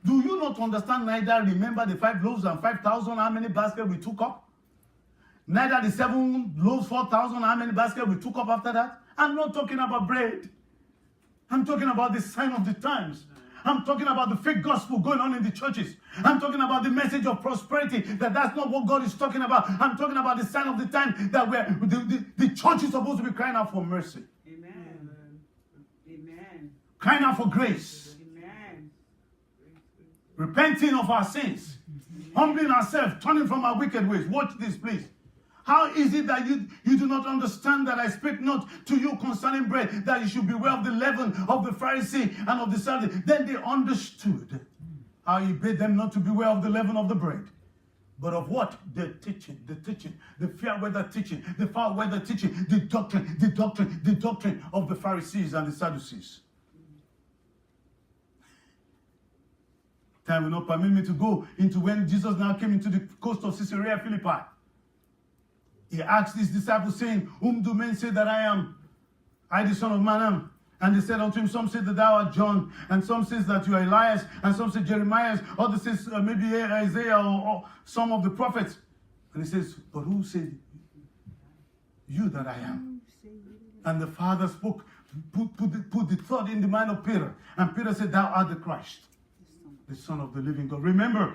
Do you not understand? Neither remember the 5 loaves and 5,000, how many baskets we took up? Neither the 7 loaves, 4,000, how many baskets we took up after that? I'm not talking about bread. I'm talking about the sign of the times. I'm talking about the fake gospel going on in the churches. I'm talking about the message of prosperity, that's not what God is talking about. I'm talking about the sign of the time that the church is supposed to be crying out for mercy. Amen. Amen. Crying out for grace. Amen. Repenting of our sins. Humbling ourselves, turning from our wicked ways. Watch this, please. How is it that you do not understand that I speak not to you concerning bread, that you should beware of the leaven of the Pharisee and of the Sadducee? Then they understood how he bade them not to beware of the leaven of the bread, but of what? The teaching, the fair weather teaching, the foul weather teaching, the doctrine of the Pharisees and the Sadducees. Time will not permit me to go into when Jesus now came into the coast of Caesarea Philippi. He asked his disciples, saying, whom do men say that I am? I, the Son of Man, am. And they said unto him, some say that thou art John, and some says that you are Elias, and some say Jeremiah, others says maybe Isaiah or some of the prophets. And he says, but who say you that I am? And the Father spoke, put the thought in the mind of Peter. And Peter said, thou art the Christ, the Son of the living God. Remember,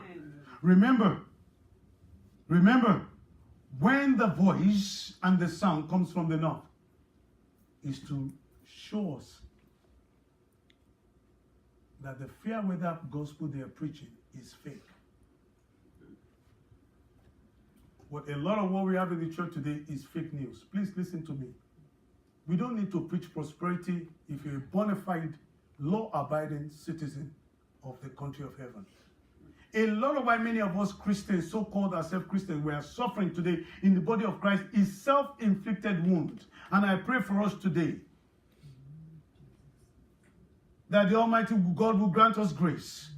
when the voice and the sound comes from the north, is to show us that the fair weather gospel they are preaching is fake. What a lot of what we have in the church today is fake news. Please listen to me. We don't need to preach prosperity if you're a bona fide, law-abiding citizen of the country of heaven. A lot of why many of us Christians, so-called ourselves Christians, we are suffering today in the body of Christ is self-inflicted wounds. And I pray for us today that the Almighty God will grant us grace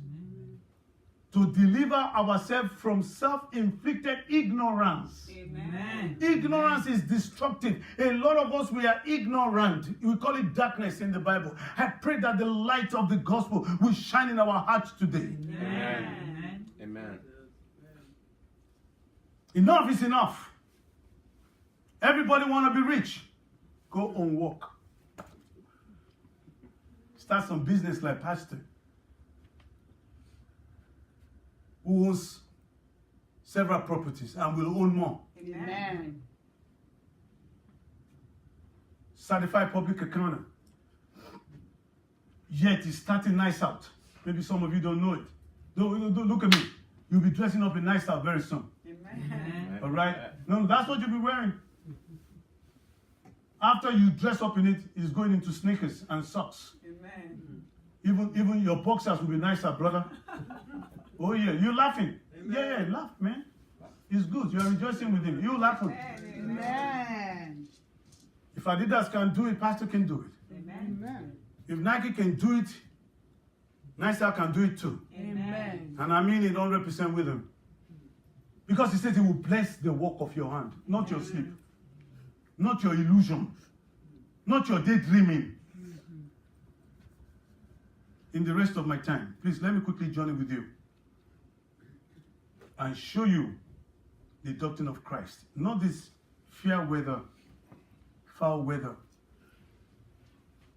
to deliver ourselves from self-inflicted ignorance. Amen. Ignorance is destructive. A lot of us, we are ignorant. We call it darkness in the Bible. I pray that the light of the gospel will shine in our hearts today. Amen. Amen. Enough is enough. Everybody want to be rich. Go on work. Start some business like Pastor, who owns several properties and will own more. Amen. Certified public accountant. Yet he's starting nice out. Maybe some of you don't know it. Don't look at me. You'll be dressing up in nice out very soon. Amen. All right? No, that's what you'll be wearing. After you dress up in it, it's going into sneakers and socks. Amen. Even your boxers will be nicer, brother. Oh yeah, you're laughing. Yeah, laugh, man. It's good. You are rejoicing with him. You laughing. Amen. If Adidas can do it, Pastor can do it. Amen. If Nike can do it, Nicer can do it too. Amen. And I mean it 100% with him. Because he says he will bless the work of your hand, not your sleep, not your illusion, not your daydreaming. In the rest of my time, please let me quickly journey with you and show you the doctrine of Christ. Not this fair weather, foul weather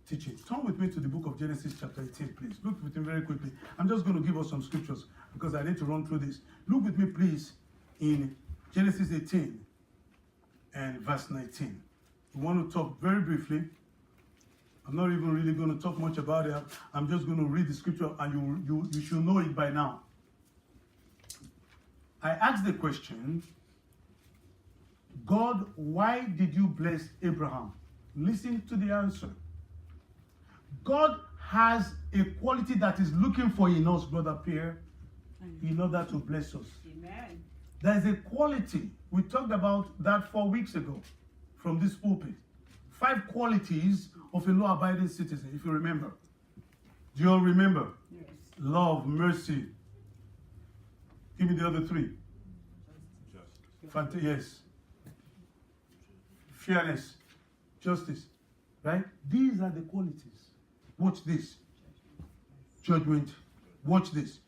teaching. Turn with me to the book of Genesis chapter 18, please. Look with me very quickly. I'm just going to give us some scriptures because I need to run through this. Look with me, please, in Genesis 18 and verse 19. We want to talk very briefly. I'm not even really going to talk much about it. I'm just going to read the scripture and you should know it by now. I asked the question, God, why did you bless Abraham? Listen to the answer. God has a quality that is looking for in us, Brother Pierre, in order to bless us. Amen. There is a quality. We talked about that 4 weeks ago from this pulpit. 5 qualities of a law-abiding citizen, if you remember. Do you all remember? Yes. Love, mercy. Give me the other 3. Yes. Fairness, justice. Right? These are the qualities. Watch this. Judgment. Watch this.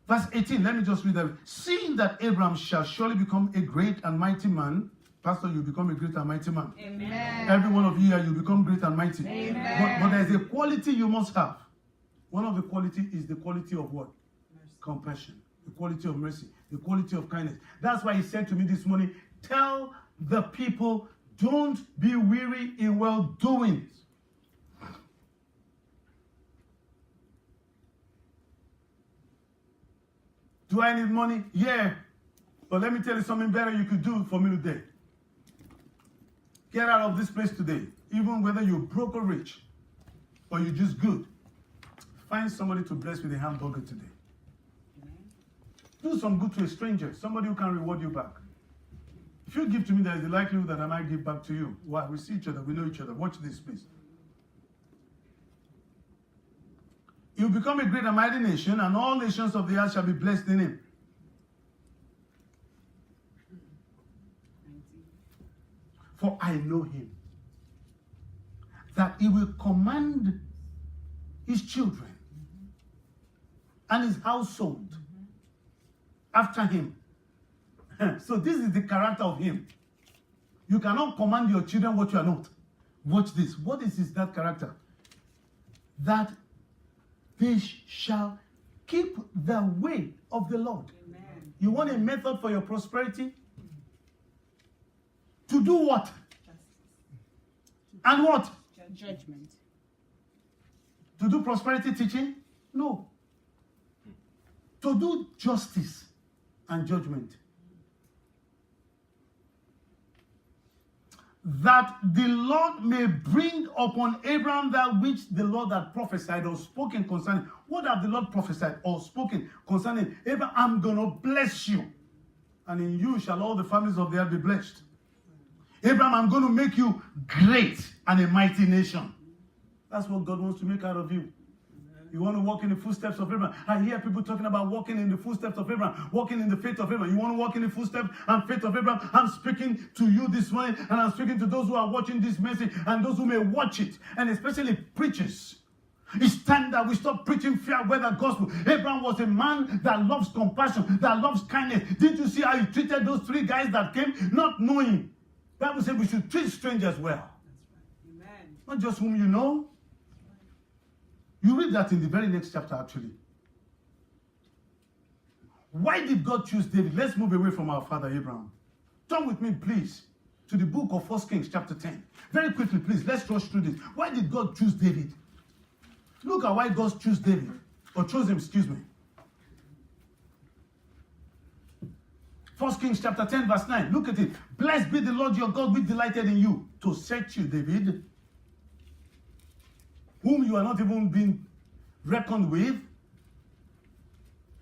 Verse 18, let me just read that. Seeing that Abraham shall surely become a great and mighty man. Pastor, you become a great and mighty man. Amen. Every one of you here, you become great and mighty. Amen. But there's a quality you must have. One of the quality is the quality of what? Compassion. The quality of mercy. The quality of kindness. That's why he said to me this morning, tell the people, don't be weary in well-doing. Do I need money? Yeah. But let me tell you something better you could do for me today. Get out of this place today. Even whether you're broke or rich, or you're just good. Find somebody to bless with a hamburger today. Do some good to a stranger. Somebody who can reward you back. If you give to me, there is a likelihood that I might give back to you. Why? We see each other. We know each other. Watch this, please. You become a great and mighty nation, and all nations of the earth shall be blessed in him. For I know him, that he will command his children and his household after him. So this is the character of him. You cannot command your children what you are not. Watch this. What is that character? That they shall keep the way of the Lord. Amen. You want a method for your prosperity? To do what? And what? Judgment. To do prosperity teaching? No. To do justice and judgment. That the Lord may bring upon Abraham that which the Lord had prophesied or spoken concerning. What have the Lord prophesied or spoken concerning? Abraham, I'm going to bless you. And in you shall all the families of the earth be blessed. Abraham, I'm going to make you great and a mighty nation. That's what God wants to make out of you. You want to walk in the footsteps of Abraham. I hear people talking about walking in the footsteps of Abraham, walking in the faith of Abraham. You want to walk in the footsteps and faith of Abraham? I'm speaking to you this morning, and I'm speaking to those who are watching this message and those who may watch it, and especially preachers. It's time that we stop preaching fair weather gospel. Abraham was a man that loves compassion, that loves kindness. Did you see how he treated those 3 guys that came not knowing? The Bible said we should treat strangers well. Amen. Not just whom you know. You read that in the very next chapter, actually. Why did God choose David? Let's move away from our father Abraham. Turn with me, please, to the book of 1 Kings chapter 10. Very quickly, please. Let's rush through this. Why did God choose David? Look at why God chose David. Or chose him, excuse me. 1 Kings chapter 10, verse 9. Look at it. Blessed be the Lord your God, which delighted in you to set you, David, whom you are not even being reckoned with,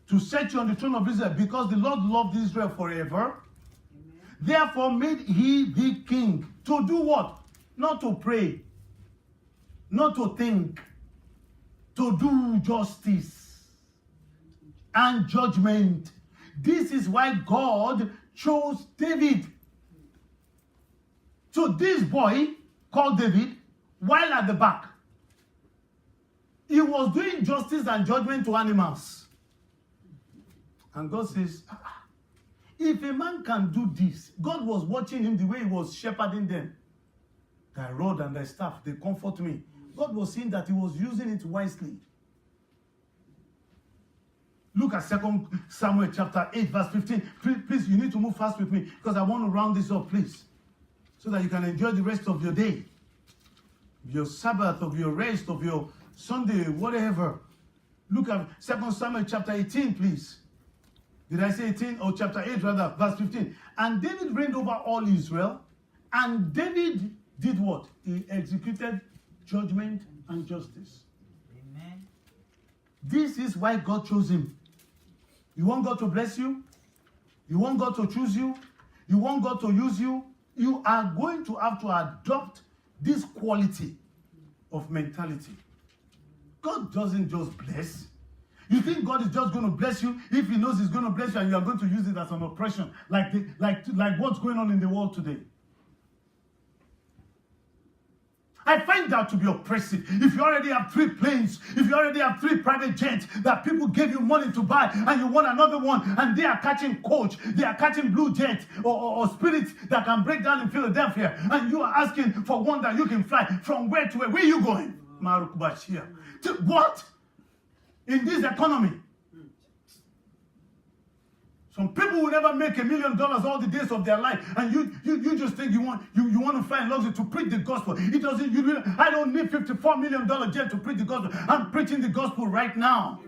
to set you on the throne of Israel, because the Lord loved Israel forever. Amen. Therefore made he thee king. To do what? Not to pray, not to think, to do justice and judgment. This is why God chose David. So this boy called David, while at the back, he was doing justice and judgment to animals. And God says, if a man can do this, God was watching him the way he was shepherding them. Thy rod and thy staff, they comfort me. God was seeing that he was using it wisely. Look at 2 Samuel chapter 8, verse 15. Please, you need to move fast with me, because I want to round this up, please, so that you can enjoy the rest of your day, your Sabbath, of your rest, of your Sunday, whatever. Look at 2 Samuel chapter 18, please. Did I say 18? Or chapter 8, rather, verse 15. And David reigned over all Israel. And David did what? He executed judgment and justice. Amen. This is why God chose him. You want God to bless you? You want God to choose you? You want God to use you? You are going to have to adopt this quality of mentality. God doesn't just bless. You think God is just going to bless you if he knows he's going to bless you and you are going to use it as an oppression, like what's going on in the world today. I find that to be oppressive. If you already have 3 planes, if you already have 3 private jets that people gave you money to buy, and you want another one, and they are catching Coach, they are catching Blue Jet or Spirit that can break down in Philadelphia, and you are asking for one that you can fly from where to where? Where are you going? Maruk Bashir. What? In this economy? Some people will never make $1 million all the days of their life, and you just think you want to find luxury to preach the gospel. It doesn't. I don't need $54 million jet to preach the gospel. I'm preaching the gospel right now.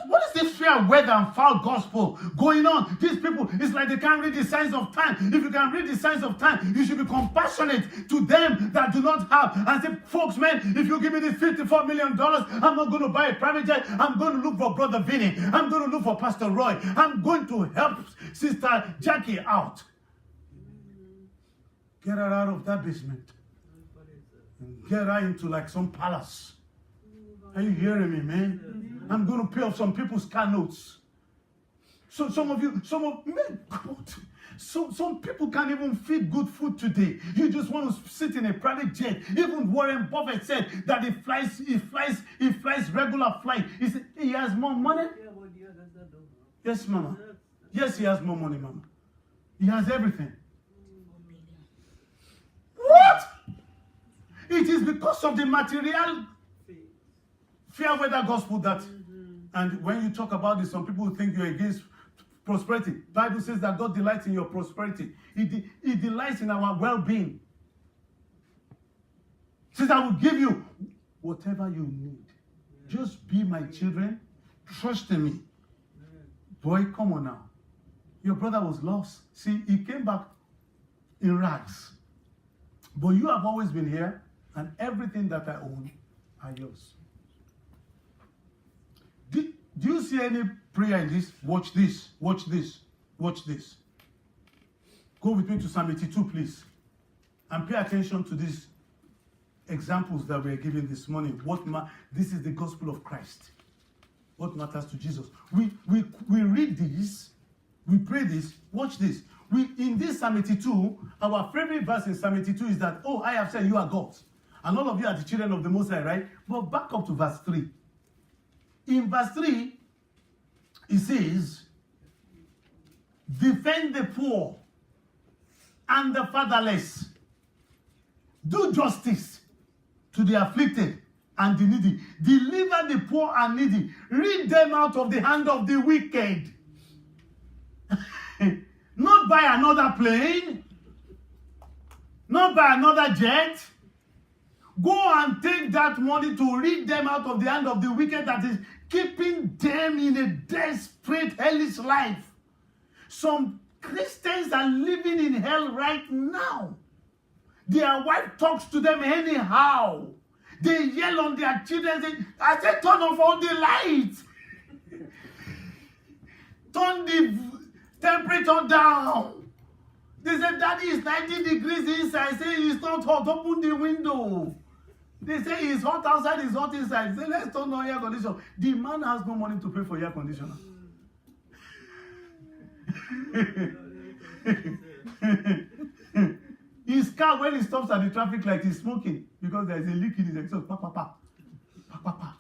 What is this fair weather and foul gospel going on? These people, it's like they can't read the signs of time. If you can read the signs of time, you should be compassionate to them that do not have. And say, folks, man, if you give me this $54 million, I'm not going to buy a private jet. I'm going to look for Brother Vinny. I'm going to look for Pastor Roy. I'm going to help Sister Jackie out. Get her out of that basement. And get her into like some palace. Are you hearing me, man? I'm going to pay off some people's car notes. So some people can't even feed good food today. You just want to sit in a private jet. Even Warren Buffett said that he flies regular flight. He has more money. Yes, Mama. Yes, he has more money, Mama. He has everything. What? It is because of the material fair weather gospel that, and when you talk about this, some people think you're against prosperity. Bible says that God delights in your prosperity. He delights in our well-being. He says, I will give you whatever you need. Just be my children. Trust in me. Boy, come on now. Your brother was lost. See, he came back in rags. But you have always been here, and everything that I own are yours. Do you see any prayer in this? Watch this. Watch this. Watch this. Go with me to Psalm 82, please. And pay attention to these examples that we are giving this morning. This is the gospel of Christ. What matters to Jesus? We read this. We pray this. Watch this. In this Psalm 82, our favorite verse in Psalm 82 is that, oh, I have said you are gods. And all of you are the children of the Most High, right? But back up to verse 3. In verse 3, it says, defend the poor and the fatherless. Do justice to the afflicted and the needy. Deliver the poor and needy. Rid them out of the hand of the wicked. Not by another plane. Not by another jet. Go and take that money to rid them out of the hand of the wicked that is keeping them in a desperate, hellish life. Some Christians are living in hell right now. Their wife talks to them anyhow. They yell on their children, say, I said, turn off all the lights. Turn the temperature down. They said, Daddy, it's 90 degrees inside. I say, it's not hot. Open the window. They say, it's hot outside, it's hot inside. Say, let's turn on air conditioner. The man has no money to pay for air conditioner. His car, when he stops at the traffic light, he's smoking because there is a leak in his exhaust. Pa, pa, pa. Pa, pa, pa.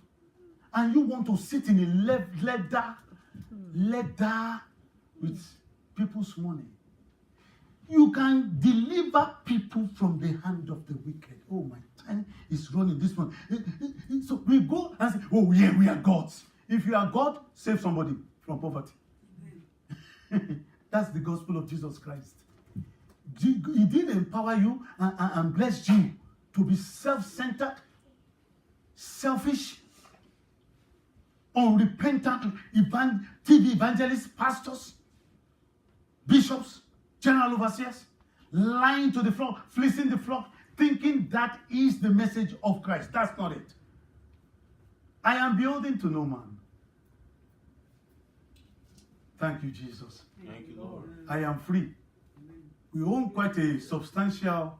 And you want to sit in a leather with people's money. You can deliver people from the hand of the wicked. Oh, my time is running this one. So we go and say, oh, yeah, we are gods. If you are God, save somebody from poverty. That's the gospel of Jesus Christ. He didn't empower you and bless you to be self-centered, selfish, unrepentant TV evangelists, pastors, bishops, general overseers, lying to the flock, fleecing the flock, thinking that is the message of Christ. That's not it. I am beholden to no man. Thank you, Jesus. Thank you, Lord. I am free. We own quite a substantial,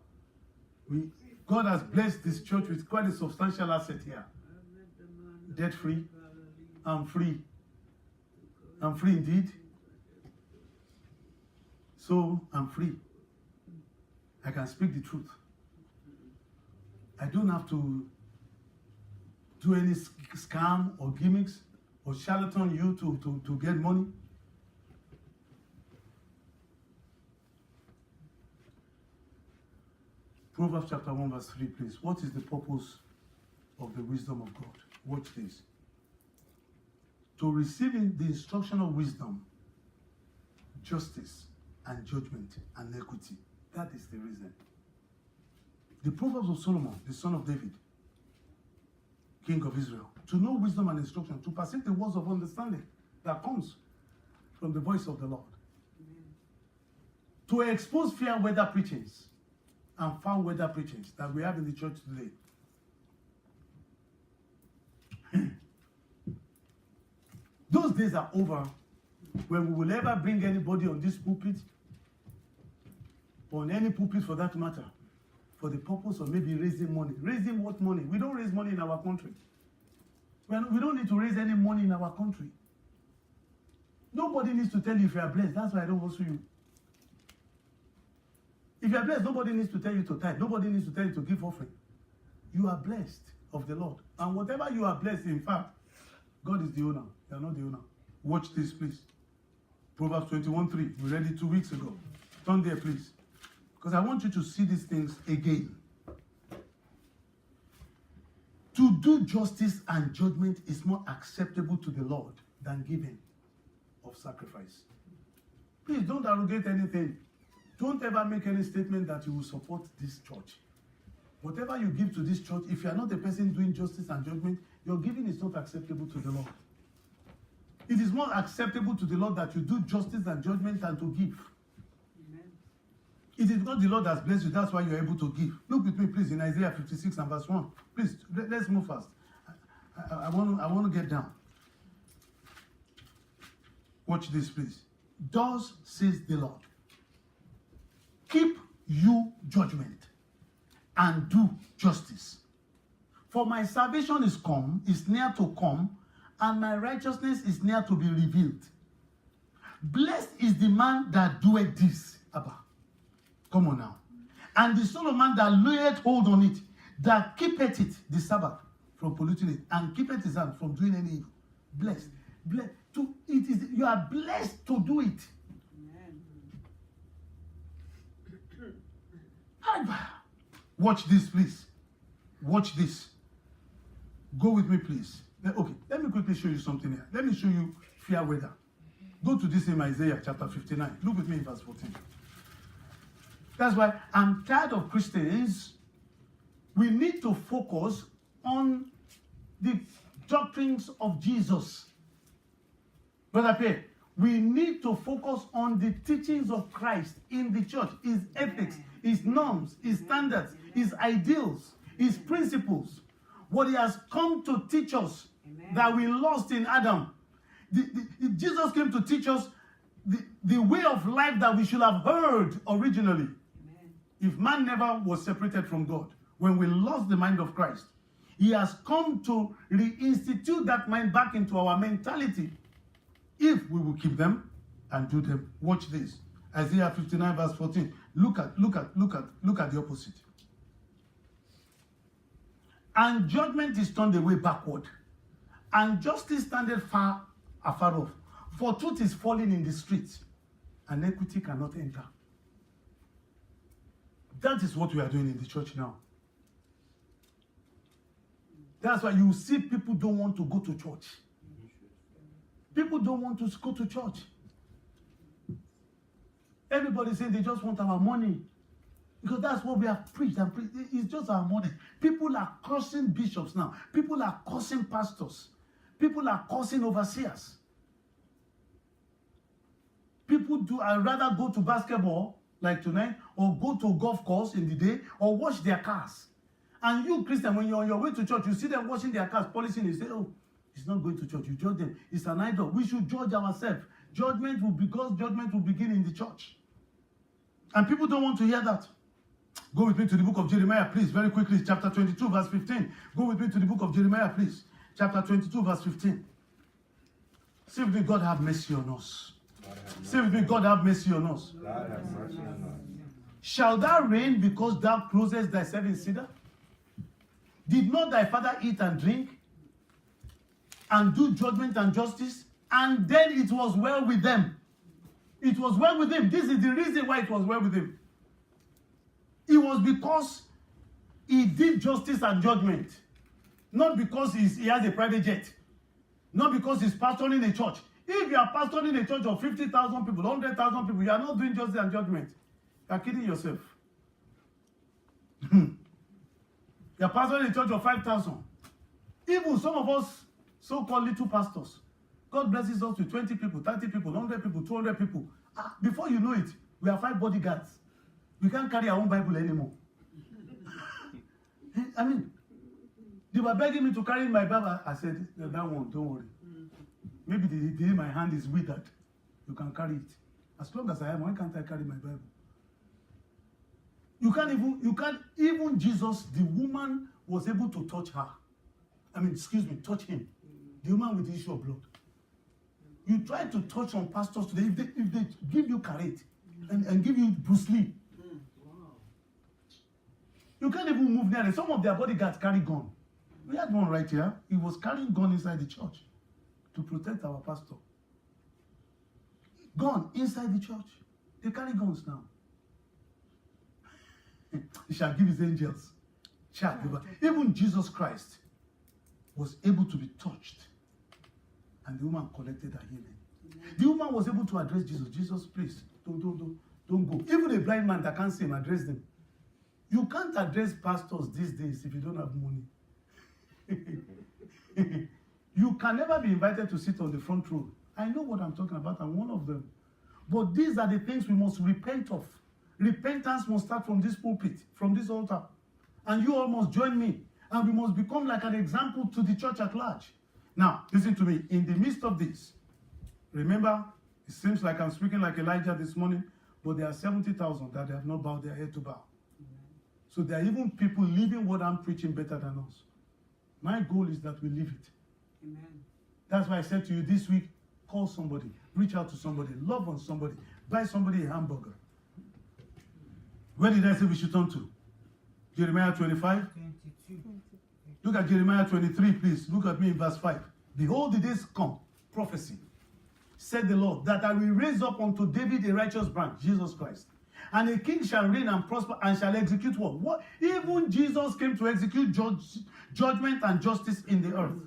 God has blessed this church with quite a substantial asset here. Debt free. I'm free. I'm free indeed. So I'm free. I can speak the truth. I don't have to do any scam or gimmicks or charlatan you to get money. Proverbs chapter 1 verse 3, please. What is the purpose of the wisdom of God? Watch this. To receiving the instruction of wisdom, justice, and judgment, and equity. That is the reason. The Proverbs of Solomon, the son of David, king of Israel, to know wisdom and instruction, to perceive the words of understanding that comes from the voice of the Lord. To expose fair weather preachings and foul weather preachings that we have in the church today. Those days are over when we will ever bring anybody on this pulpit, or on any pulpit for that matter, for the purpose of maybe raising money. Raising what money? We don't raise money in our country. We don't need to raise any money in our country. Nobody needs to tell you if you are blessed. That's why I don't also you. If you are blessed, nobody needs to tell you to tithe. Nobody needs to tell you to give offering. You are blessed of the Lord. And whatever you are blessed, in fact, God is the owner. You are not the owner. Watch this, please. Proverbs 21:3. We read it 2 weeks ago. Turn there, please. Because I want you to see these things again. To do justice and judgment is more acceptable to the Lord than giving of sacrifice. Please don't arrogate anything. Don't ever make any statement that you will support this church. Whatever you give to this church, if you are not a person doing justice and judgment, your giving is not acceptable to the Lord. It is more acceptable to the Lord that you do justice and judgment than to give. Amen. It is not the Lord that has blessed you, that's why you are able to give. Look with me, please, in Isaiah 56 and verse 1. Please, let's move fast. I want to get down. Watch this, please. Thus says the Lord, keep you judgment and do justice. For my salvation is near to come, and my righteousness is near to be revealed. Blessed is the man that doeth this. Abba. Come on now. And the son of man that layeth hold on it, that keepeth it, the Sabbath, from polluting it, and keepeth his hand from doing any evil. Blessed. You are blessed to do it. Amen. Watch this, please. Watch this. Go with me, please. Okay, let me quickly show you something here. Let me show you fair weather. Go to this in Isaiah chapter 59. Look with me in verse 14. That's why I'm tired of Christians. We need to focus on the doctrines of Jesus. Brother Pierre, we need to focus on the teachings of Christ in the church, his ethics, his norms, his standards, his ideals, his principles. What he has come to teach us. Amen. That we lost in Adam. Jesus came to teach us the way of life that we should have heard originally. Amen. If man never was separated from God, when we lost the mind of Christ, he has come to reinstitute that mind back into our mentality. If we will keep them and do them. Watch this. Isaiah 59 verse 14. Look at the opposite. And judgment is turned away backward, and justice standeth afar off. For truth is falling in the streets, and equity cannot enter. That is what we are doing in the church now. That's why you see people don't want to go to church. People don't want to go to church. Everybody saying they just want our money. Because that's what we have preached and preached. It's just our money. People are cursing bishops now. People are cursing pastors. People are cursing overseers. People I'd rather go to basketball like tonight, or go to a golf course in the day, or wash their cars. And you, Christian, when you're on your way to church, you see them washing their cars, polishing, you say, oh, he's not going to church. You judge them. It's an idol. We should judge ourselves. Because judgment will begin in the church. And people don't want to hear that. Go with me to the book of Jeremiah, please, very quickly. Chapter 22, verse 15. Go with me to the book of Jeremiah, please. Chapter 22, verse 15. Say with me, God have mercy on us. Say with me, God have mercy on us. God have mercy on us. Shall thou reign because thou closest thyself in cedar? Did not thy father eat and drink, and do judgment and justice? And then it was well with them. It was well with him. This is the reason why it was well with him. It was because he did justice and judgment. Not because he has a private jet. Not because he's pastoring a church. If you are pastoring a church of 50,000 people, 100,000 people, you are not doing justice and judgment. You are kidding yourself. You are pastoring a church of 5,000. Even some of us so-called little pastors, God blesses us with 20 people, 30 people, 100 people, 200 people. Before you know it, we have 5 bodyguards. We can't carry our own Bible anymore. I mean, they were begging me to carry my Bible. I said, that one, don't worry. Maybe the day my hand is withered, you can carry it. As long as I am, why can't I carry my Bible? You can't even Jesus, the woman was able to touch her. Touch him. The woman with the issue of blood. You try to touch some pastors today, if they give you karate and give you Bruce Lee, you can't even move near them. Some of their bodyguards carry gun. We had one right here. He was carrying gun inside the church to protect our pastor. Gun inside the church. They carry guns now. He shall give his angels charge. Even Jesus Christ was able to be touched, and the woman collected her healing. The woman was able to address Jesus. Jesus, please, don't go. Even a blind man that can't see him, address them. You can't address pastors these days if you don't have money. You can never be invited to sit on the front row. I know what I'm talking about. I'm one of them. But these are the things we must repent of. Repentance must start from this pulpit, from this altar. And you all must join me. And we must become like an example to the church at large. Now, listen to me. In the midst of this, remember, it seems like I'm speaking like Elijah this morning, but there are 70,000 that have not bowed their head to bow. So there are even people living what I'm preaching better than us. My goal is that we live it. Amen. That's why I said to you this week, call somebody, reach out to somebody, love on somebody, buy somebody a hamburger. Where did I say we should turn to? Jeremiah 25? 22. Look at Jeremiah 23, please. Look at me in verse 5. Behold, the days come, prophecy, said the Lord, that I will raise up unto David a righteous branch, Jesus Christ. And a king shall reign and prosper and shall execute what? Even Jesus came to execute judgment and justice in the earth.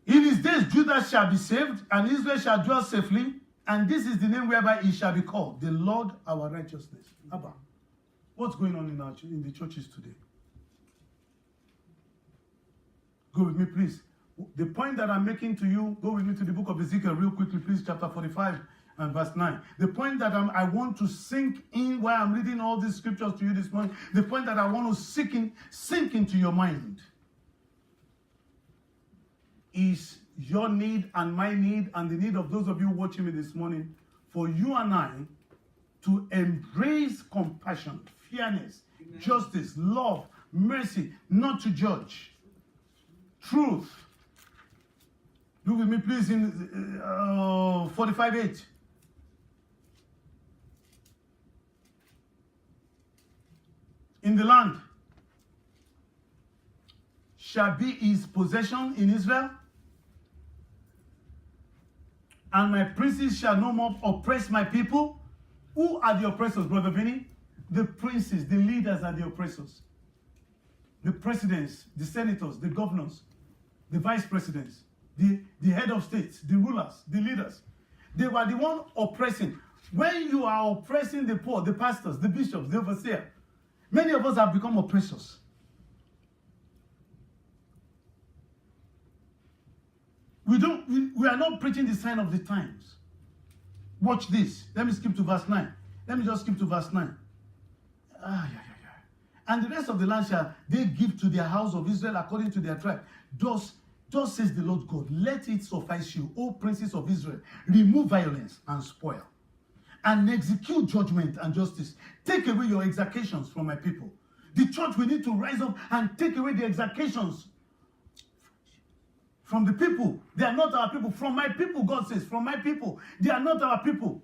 In his days, Judah shall be saved, and Israel shall dwell safely. And this is the name whereby he shall be called, the Lord our righteousness. Abba, what's going on in the churches today? Go with me, please. The point that I'm making to you, go with me to the book of Ezekiel real quickly, please, chapter 45 and verse 9. The point that I want to sink in while I'm reading all these scriptures to you this morning, the point that I want to sink into your mind is your need and my need and the need of those of you watching me this morning for you and I to embrace compassion, fairness, Amen. Justice, love, mercy, not to judge, truth. Look with me, please, in 45:8. In the land shall be his possession in Israel, and my princes shall no more oppress my people. Who are the oppressors, Brother Vinny? The princes, the leaders are the oppressors. The presidents, the senators, the governors, the vice presidents, the head of states, the rulers, the leaders. They were the one oppressing. When you are oppressing the poor, the pastors, the bishops, the overseer, many of us have become oppressors. We are not preaching the sign of the times. Watch this. Let me skip to verse 9. Let me just skip to verse 9. And the rest of the land shall they give to their house of Israel according to their tribe. Thus says the Lord God, let it suffice you, O princes of Israel, remove violence and spoil, and execute judgment and justice. Take away your exactions from my people. The church, we need to rise up and take away the exactions from the people. They are not our people. From my people, God says, from my people. They are not our people.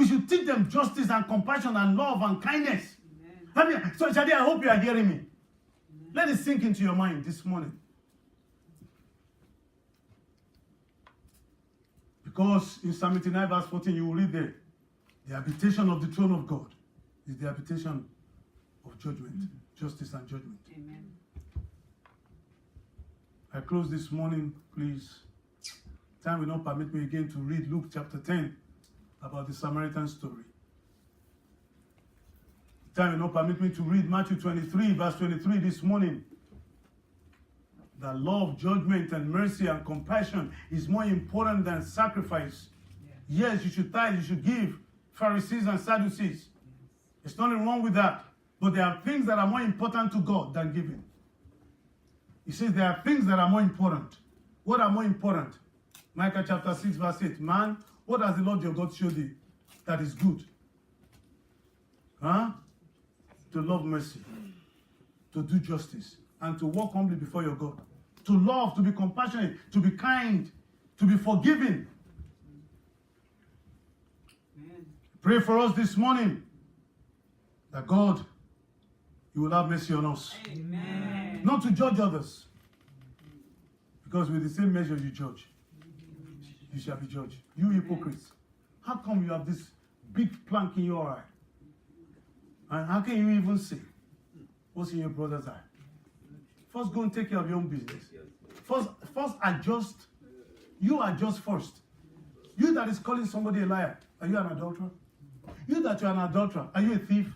We should teach them justice and compassion and love and kindness. I mean, so Shadi, I hope you are hearing me. Let it sink into your mind this morning. Because in Psalm 89 verse 14, you will read there, the habitation of the throne of God is the habitation of judgment, justice and judgment. Amen. I close this morning, please. Time will not permit me again to read Luke chapter 10 about the Samaritan story. Time will not permit me to read Matthew 23 verse 23 this morning. That love, judgment, and mercy and compassion is more important than sacrifice. Yes, you should tithe, you should give. Pharisees and Sadducees. There's nothing wrong with that. But there are things that are more important to God than giving. He says there are things that are more important. What are more important? Micah chapter 6 verse 8. Man, what has the Lord your God showed thee that is good? To love mercy, to do justice, and to walk humbly before your God. To love, to be compassionate, to be kind, to be forgiving. Amen. Pray for us this morning that God, you will have mercy on us. Amen. Not to judge others. Because with the same measure you judge, you shall be judged. You hypocrites. How come you have this big plank in your eye? And how can you even see what's in your brother's eye? First, go and take care of your own business. First adjust. You adjust first. You that is calling somebody a liar, are you an adulterer? You that you're an adulterer, are you a thief?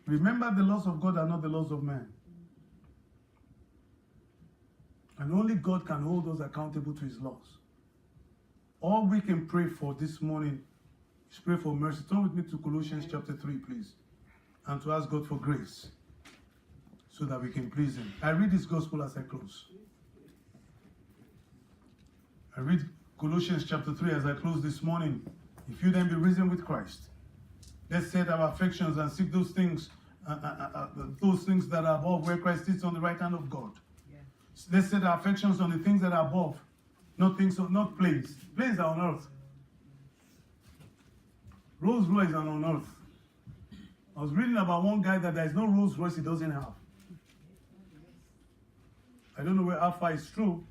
Remember, the laws of God are not the laws of man. And only God can hold us accountable to his laws. All we can pray for this morning is pray for mercy. Turn with me to Colossians chapter 3, please. And to ask God for grace so that we can please him. I read this gospel as I close. I read Colossians chapter 3 as I close this morning. If you then be risen with Christ, let's set our affections and seek those things that are above, where Christ sits on the right hand of God. Let's set our affections on the things that are above, not planes. Planes are on earth. Rolls Royce are on earth. I was reading about one guy that there is no Rolls Royce he doesn't have. I don't know how far it's true.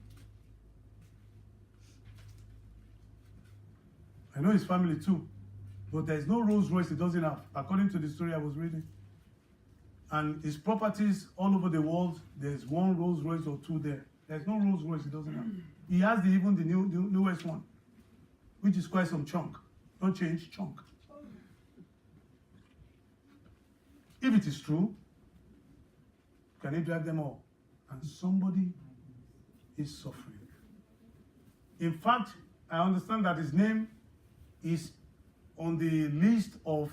I know his family too. But there is no Rolls Royce he doesn't have, according to the story I was reading. And his properties all over the world, there's one Rolls Royce or two there. There's no Rolls Royce he doesn't have. He has even the newest one, which is quite some chunk. Don't change, chunk. If it is true, can he drive them all? And somebody is suffering. In fact, I understand that his name is on the list of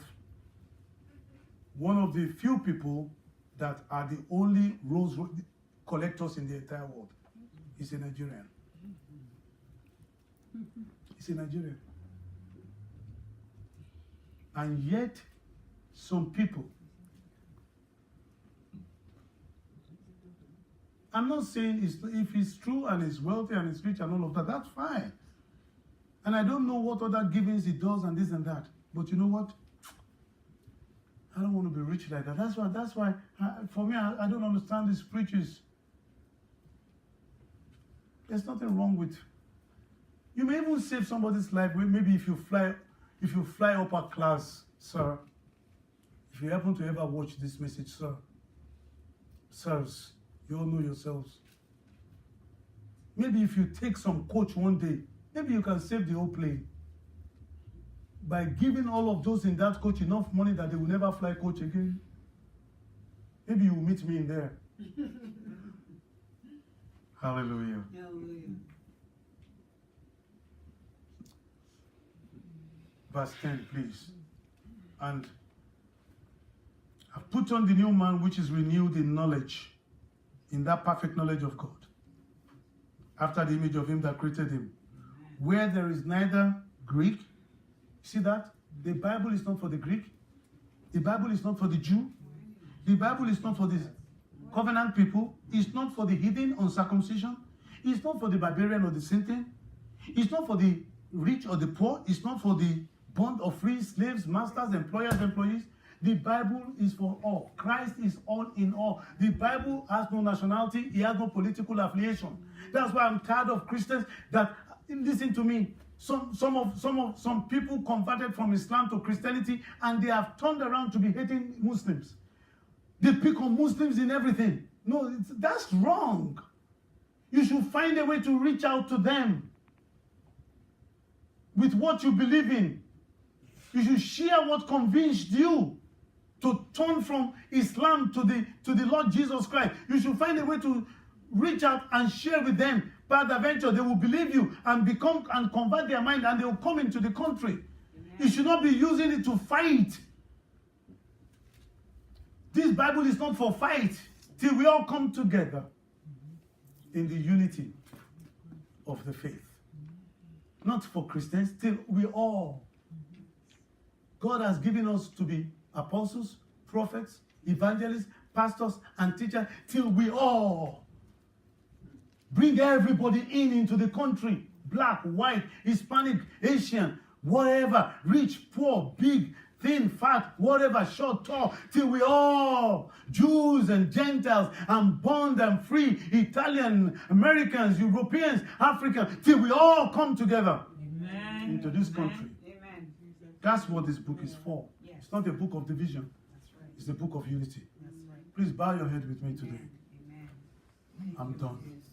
one of the few people that are the only Rolls Royce collectors in the entire world. He's a Nigerian. He's a Nigerian. And yet, some people, I'm not saying if he's true and he's wealthy and he's rich and all of that, that's fine. And I don't know what other givings he does and this and that. But you know what? I don't want to be rich like that. That's why for me, I don't understand these preachers. There's nothing wrong with. You may even save somebody's life. Maybe if you fly upper class, sir. If you happen to ever watch this message, sir. Sirs, you all know yourselves. Maybe if you take some coach one day, maybe you can save the whole plane. By giving all of those in that coach enough money that they will never fly coach again. Maybe you will meet me in there. Hallelujah. Hallelujah. Verse 10, please. And I've put on the new man which is renewed in knowledge, in that perfect knowledge of God, after the image of him that created him, where there is neither Greek. See that? The Bible is not for the Greek. The Bible is not for the Jew. The Bible is not for the covenant people. It's not for the hidden uncircumcision. It's not for the barbarian or the Scythian. It's not for the rich or the poor. It's not for the bond or free, slaves, masters, employers, employees. The Bible is for all. Christ is all in all. The Bible has no nationality. He has no political affiliation. That's why I'm tired of Christians that, listen to me, some people converted from Islam to Christianity and they have turned around to be hating Muslims. They pick on Muslims in everything. No, that's wrong. You should find a way to reach out to them with what you believe in. You should share what convinced you to turn from Islam to the Lord Jesus Christ. You should find a way to reach out and share with them. Peradventure, they will believe you and become and convert their mind, and they will come into the country. Amen. You should not be using it to fight. This Bible is not for fight till we all come together in the unity of the faith. Not for Christians, till we all. God has given us to be apostles, prophets, evangelists, pastors, and teachers, till we all bring everybody into the country. Black, white, Hispanic, Asian, whatever, rich, poor, big, thin, fat, whatever, short, tall, till we all, Jews and Gentiles, and bond and free, Italian, Americans, Europeans, Africans, till we all come together into this country. Amen. That's what this book is for. Yes. It's not a book of division. That's right. It's a book of unity. That's right. Please bow your head with me today. Amen. Amen. I'm done. Yes.